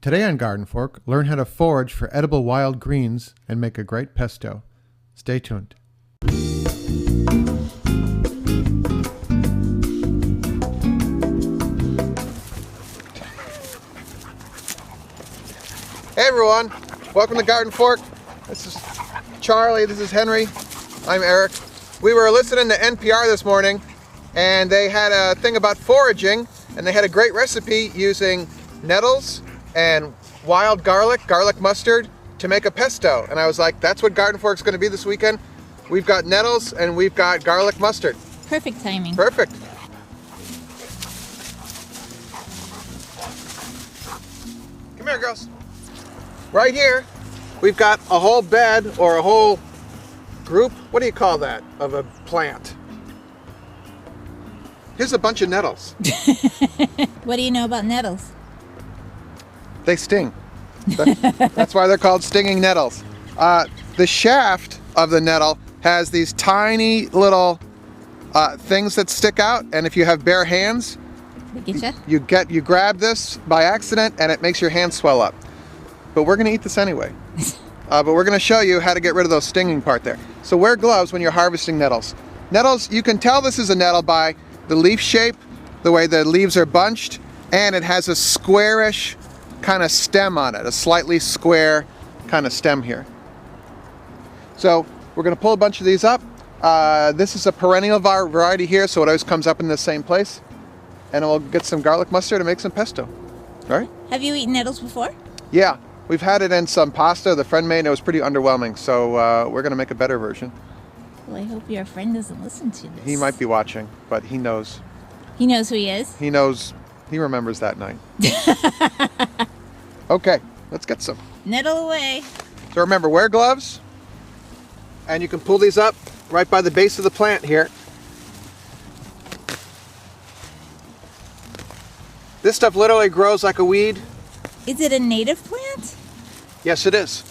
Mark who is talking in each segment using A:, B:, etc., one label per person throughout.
A: Today on GardenFork, learn how to forage for edible wild greens and make a great pesto. Stay tuned. Hey everyone, welcome to GardenFork. This is Charlie, this is Henry, I'm Eric. We were listening to NPR this morning and they had a thing about foraging and they had a great recipe using nettles and wild garlic mustard to make a pesto. And I was like, that's what GardenFork's going to be this weekend. We've got nettles and we've got garlic mustard.
B: Perfect timing.
A: Perfect. Come here, girls. Right here, we've got a whole bed or a whole group, what do you call that, of a plant? Here's a bunch of nettles.
B: What do you know about nettles?
A: They sting. That's why they're called stinging nettles. The shaft of the nettle has these tiny little things that stick out, and if you have bare hands, you grab this by accident and it makes your hands swell up. But we're gonna eat this anyway. But we're gonna show you how to get rid of those stinging part there. So wear gloves when you're harvesting nettles. Nettles, you can tell this is a nettle by the leaf shape, the way the leaves are bunched, and it has a squarish kind of stem on it, a slightly square kind of stem here. So we're going to pull a bunch of these up. This is a perennial variety here, so it always comes up in the same place. And we'll get some garlic mustard and make some pesto. All right?
B: Have you eaten nettles before?
A: Yeah, we've had it in some pasta the friend made and it was pretty underwhelming, so we're going to make a better version.
B: Well, I hope your friend doesn't listen to this.
A: He might be watching, but he knows.
B: He knows who he is?
A: He knows. He remembers that night. Okay, let's get some.
B: Nettle away.
A: So remember, wear gloves, and you can pull these up right by the base of the plant here. This stuff literally grows like a weed.
B: Is it a native plant?
A: Yes, it is.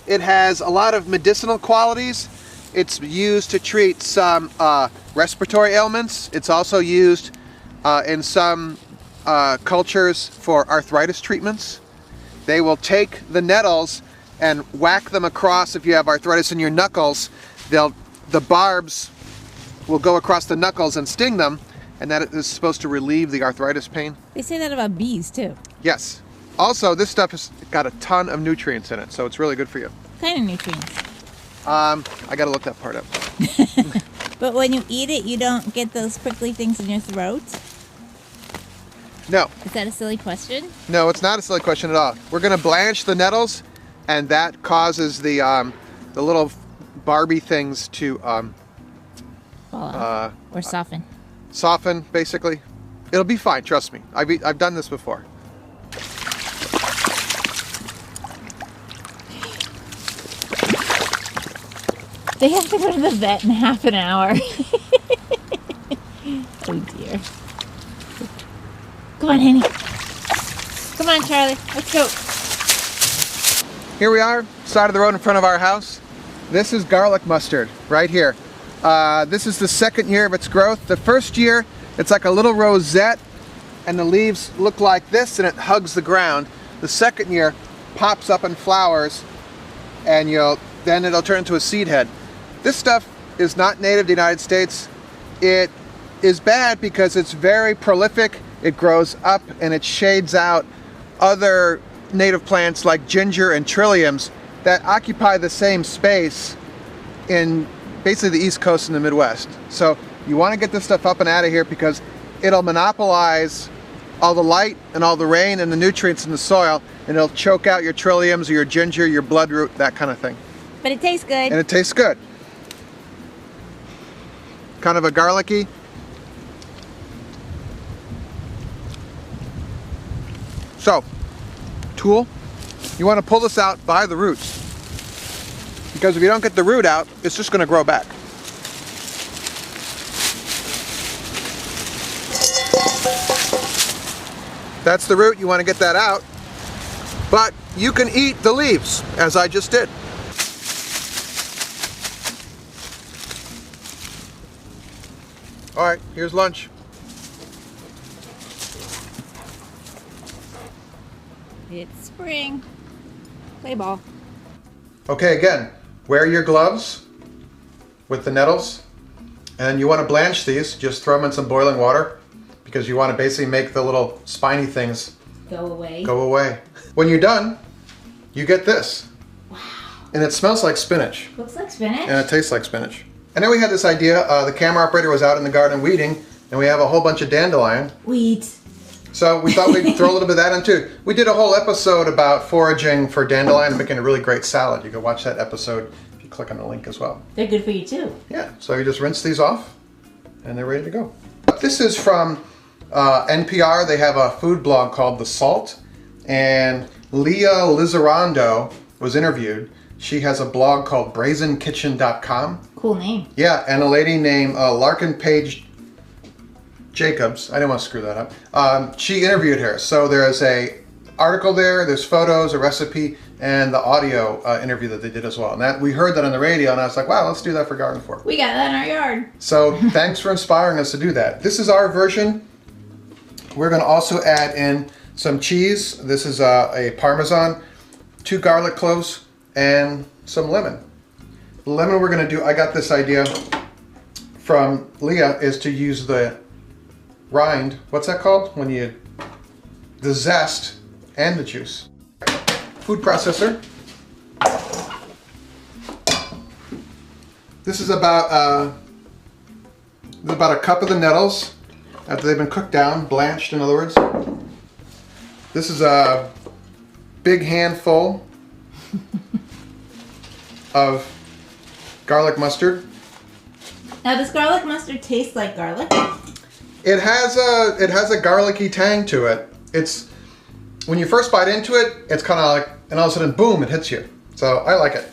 A: It has a lot of medicinal qualities. It's used to treat some respiratory ailments. It's also used in some cultures for arthritis treatments. They will take the nettles and whack them across. If you have arthritis in your knuckles, the barbs will go across the knuckles and sting them, and that is supposed to relieve the arthritis pain.
B: They say that about bees too.
A: Yes. Also, this stuff has got a ton of nutrients in it, so it's really good for you.
B: What kind of nutrients?
A: I gotta look that part up.
B: But when you eat it, you don't get those prickly things in your throat?
A: No.
B: Is that a silly question?
A: No, it's not a silly question at all. We're gonna blanch the nettles, and that causes the little Barbie things to
B: Fall off. Or soften.
A: Soften, basically. It'll be fine, trust me. I've done this before.
B: They have to go to the vet in half an hour. Oh dear. Come on, Henny. Come on, Charlie. Let's go.
A: Here we are, side of the road in front of our house. This is garlic mustard right here. This is the second year of its growth. The first year, it's like a little rosette and the leaves look like this and it hugs the ground. The second year pops up and flowers and then it'll turn into a seed head. This stuff is not native to the United States. It is bad because it's very prolific. It grows up and it shades out other native plants like ginger and trilliums that occupy the same space in basically the East Coast and the Midwest. So you want to get this stuff up and out of here because it'll monopolize all the light and all the rain and the nutrients in the soil, and it'll choke out your trilliums or your ginger, your bloodroot, that kind of thing.
B: But it tastes good.
A: And it tastes good. Kind of a garlicky. So, tool, you want to pull this out by the roots. Because if you don't get the root out, it's just going to grow back. That's the root, you want to get that out. But you can eat the leaves, as I just did. All right, here's lunch.
B: It's spring. Play ball.
A: Okay, again, wear your gloves with the nettles, and you want to blanch these. Just throw them in some boiling water because you want to basically make the little spiny things
B: Go away.
A: go away. When you're done, you get this.
B: Wow.
A: And it smells like spinach.
B: Looks like spinach.
A: And it tastes like spinach. And then we had this idea, the camera operator was out in the garden weeding, and we have a whole bunch of dandelion.
B: Weeds.
A: So we thought we'd throw a little bit of that in too. We did a whole episode about foraging for dandelion and making a really great salad. You can watch that episode if you click on the link as well.
B: They're good for you too.
A: Yeah, so you just rinse these off and they're ready to go. This is from NPR. They have a food blog called The Salt, and Leah Lizarando was interviewed. She has a blog called brazenkitchen.com.
B: Cool name.
A: Yeah, and a lady named Larkin Page Jacobs, I didn't want to screw that up. She interviewed her. So there's a article there, there's photos, a recipe, and the audio interview that they did as well. And that we heard that on the radio, and I was like, wow, let's do that for GardenFork.
B: We got that in our yard.
A: So thanks for inspiring us to do that. This is our version. We're going to also add in some cheese. This is a Parmesan, 2 garlic cloves, and some lemon. The lemon we're going to do, I got this idea from Leah, is to use the rind, what's that called? When you, the zest and the juice. Food processor. This is about a cup of the nettles after they've been cooked down, blanched in other words. This is a big handful of garlic mustard.
B: Now, does garlic mustard taste like garlic?
A: It has a garlicky tang to it. It's, when you first bite into it, it's kind of like, and all of a sudden, boom, it hits you. So I like it.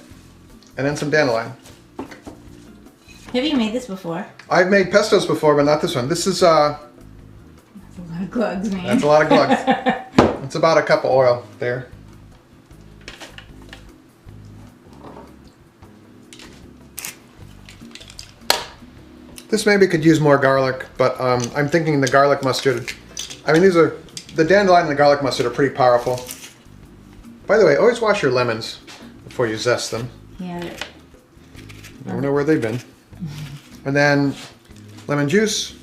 A: And then some dandelion.
B: Have you made this before?
A: I've made pestos before, but not this one. This is
B: That's a lot of glugs, man.
A: that's a lot of glugs. It's about a cup of oil there. This maybe could use more garlic, but I'm thinking the garlic mustard. I mean, these are, the dandelion and the garlic mustard are pretty powerful. By the way, always wash your lemons before you zest them.
B: Yeah.
A: Never know where they've been. And then lemon juice,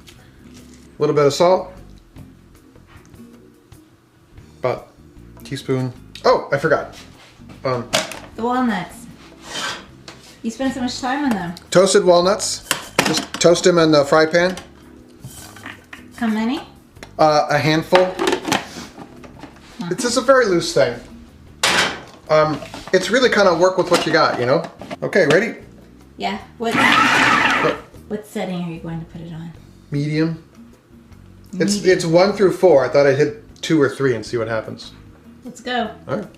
A: a little bit of salt, about a teaspoon. Oh, I forgot.
B: The walnuts. You spend so much time on them.
A: Toasted walnuts. Just toast them in the fry pan.
B: How many?
A: A handful. It's just a very loose thing. It's really kind of work with what you got, you know? Okay, ready?
B: Yeah. What setting are you going to put it on?
A: Medium. It's 1 through 4. I thought I'd hit 2 or 3 and see what happens.
B: Let's go.
A: All right.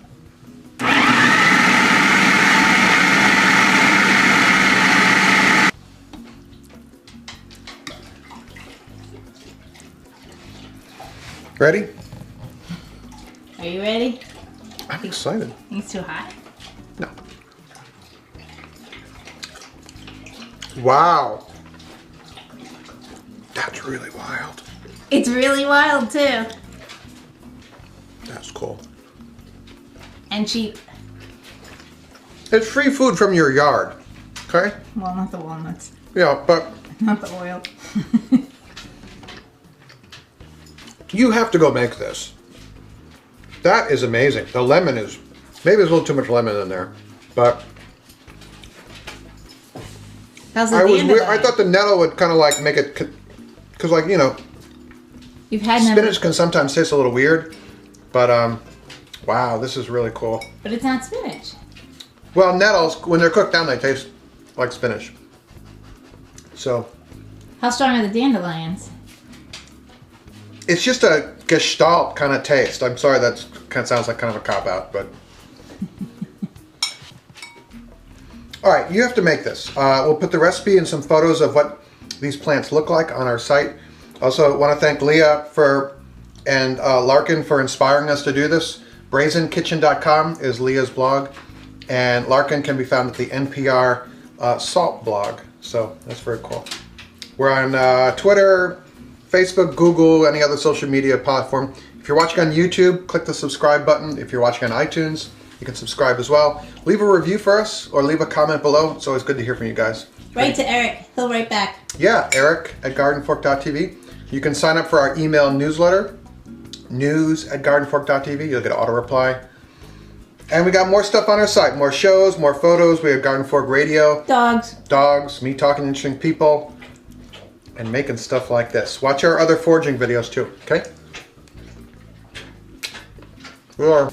A: Ready?
B: Are you ready?
A: I'm excited.
B: Think it's too hot?
A: No. Wow. That's really wild.
B: It's really wild too.
A: That's cool.
B: And cheap.
A: It's free food from your yard, okay?
B: Well, not the walnuts.
A: Yeah, but
B: Not the oil.
A: you have to go make this. That is amazing. The lemon is, maybe there's a little too much lemon in there, but
B: How's the
A: I thought the nettle would kind of like make it, because like, you know,
B: You've had
A: spinach can sometimes taste a little weird, but wow, this is really cool.
B: But it's not spinach.
A: Well, nettles, when they're cooked down, they taste like spinach. So,
B: How strong are the dandelions?
A: it's just a gestalt kind of taste. I'm sorry, that kind of sounds like kind of a cop-out, but... All right, you have to make this. We'll put the recipe and some photos of what these plants look like on our site. Also, want to thank Leah and Larkin for inspiring us to do this. Brazenkitchen.com is Leah's blog, and Larkin can be found at the NPR Salt blog. So that's very cool. We're on Twitter, Facebook, Google, any other social media platform. If you're watching on YouTube, click the subscribe button. If you're watching on iTunes, you can subscribe as well. Leave a review for us or leave a comment below. It's always good to hear from you guys.
B: Write to Eric. He'll write back.
A: Yeah, Eric at GardenFork.tv. You can sign up for our email newsletter, news@GardenFork.tv. You'll get an auto reply. And we got more stuff on our site, more shows, more photos. We have GardenFork Radio. Dogs, me talking to interesting people, and making stuff like this. Watch our other foraging videos too, okay? We are.